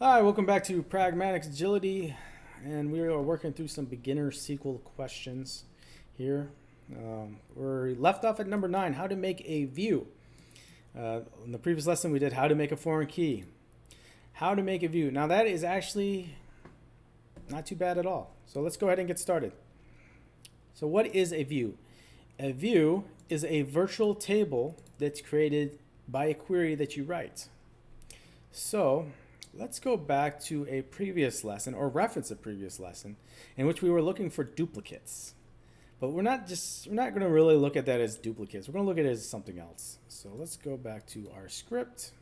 Hi, welcome back to Pragmatics Agility, and we are working through some beginner SQL questions here. We're left off at number 9, how to make a view. In the previous lesson, we did how to make a foreign key. How to make a view. Now that is actually not too bad at all. So let's go ahead and get started. So what is a view? A view is a virtual table that's created by a query that you write. So let's go back to a previous lesson, or reference a previous lesson, in which we were looking for duplicates. But we're not going to really look at that as duplicates. We're going to look at it as something else. So let's go back to our script.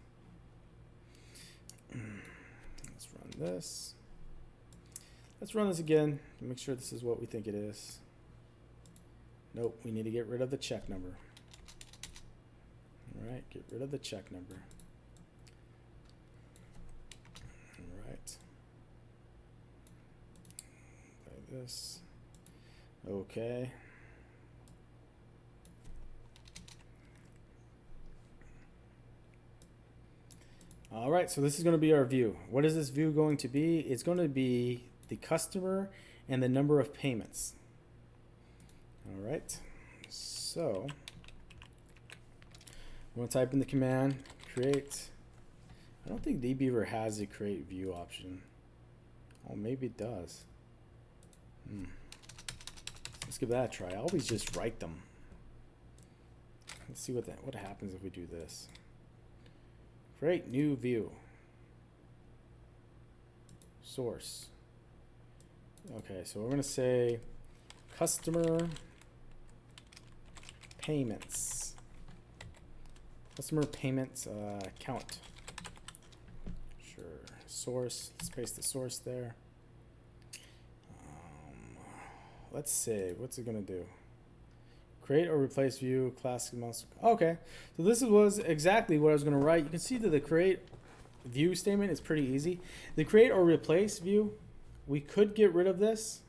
Let's run this. Let's run this again to make sure this is what we think it is. Nope, we need to get rid of the check number. All right, get rid of the check number. This. Okay. All right, so this is going to be our view. What is this view going to be? It's going to be the customer and the number of payments. All right, so I'm going to type in the command create. I don't think dbeaver has a create view option. Oh, maybe it does. Let's give that a try. I always just write them. Let's see what happens if we do this. Create new view. Source. Okay, so we're going to say customer payments. Customer payments count. Sure. Source. Let's paste the source there. Let's save. What's it going to do? Create or replace view, classic mouse. Okay, so this was exactly what I was going to write. You can see that the create view statement is pretty easy. The create or replace view, we could get rid of this,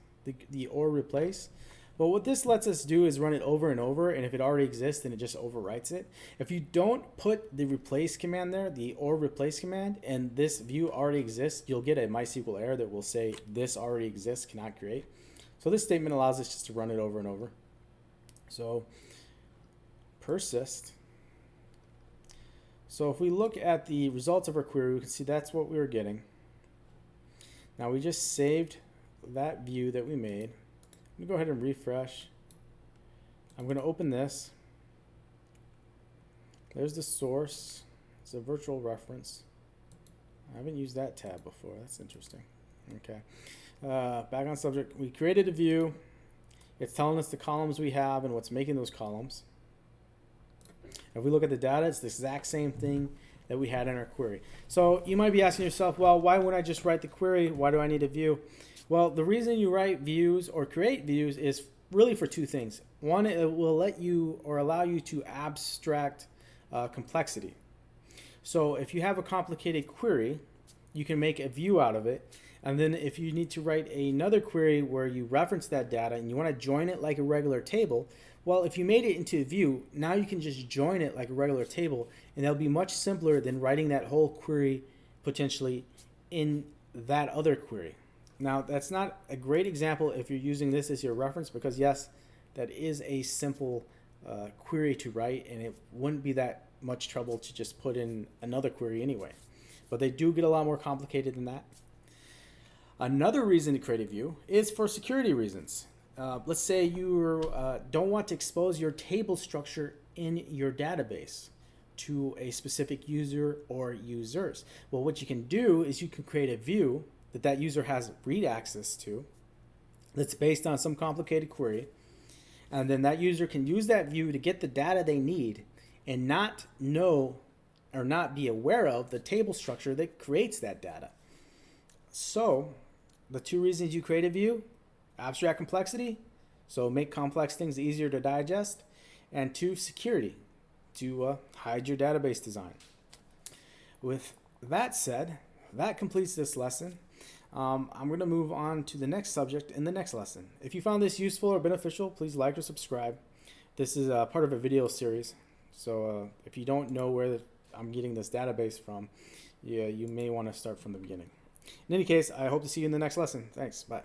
the or replace. But what this lets us do is run it over and over, and if it already exists, then it just overwrites it. If you don't put the replace command there, the or replace command, and this view already exists, you'll get a MySQL error that will say this already exists, cannot create. So this statement allows us just to run it over and over. So persist. So if we look at the results of our query, we can see that's what we were getting. Now we just saved that view that we made. Let me go ahead and refresh. I'm going to open this. There's the source. It's a virtual reference. I haven't used that tab before. That's interesting. Okay. Back on subject, we created a view. It's telling us the columns we have and what's making those columns. If we look at the data, it's the exact same thing that we had in our query. So you might be asking yourself, well, why wouldn't I just write the query? Why do I need a view? Well, the reason you write views or create views is really for two things. One, it will let you or allow you to abstract complexity. So if you have a complicated query, you can make a view out of it. And then if you need to write another query where you reference that data and you want to join it like a regular table, well, if you made it into a view, now you can just join it like a regular table, and that'll be much simpler than writing that whole query potentially in that other query. Now, that's not a great example if you're using this as your reference, because yes, that is a simple query to write, and it wouldn't be that much trouble to just put in another query anyway. But they do get a lot more complicated than that. Another reason to create a view is for security reasons. Let's say you don't want to expose your table structure in your database to a specific user or users. Well, what you can do is you can create a view that user has read access to that's based on some complicated query, and then that user can use that view to get the data they need and not know or not be aware of the table structure that creates that data. So the two reasons you create a view: abstract complexity, so make complex things easier to digest, and two, security, to hide your database design. With that said, that completes this lesson. I'm going to move on to the next subject in the next lesson. If you found this useful or beneficial, please like or subscribe. This is part of a video series, so if you don't know where I'm getting this database from, you may want to start from the beginning. In any case, I hope to see you in the next lesson. Thanks. Bye.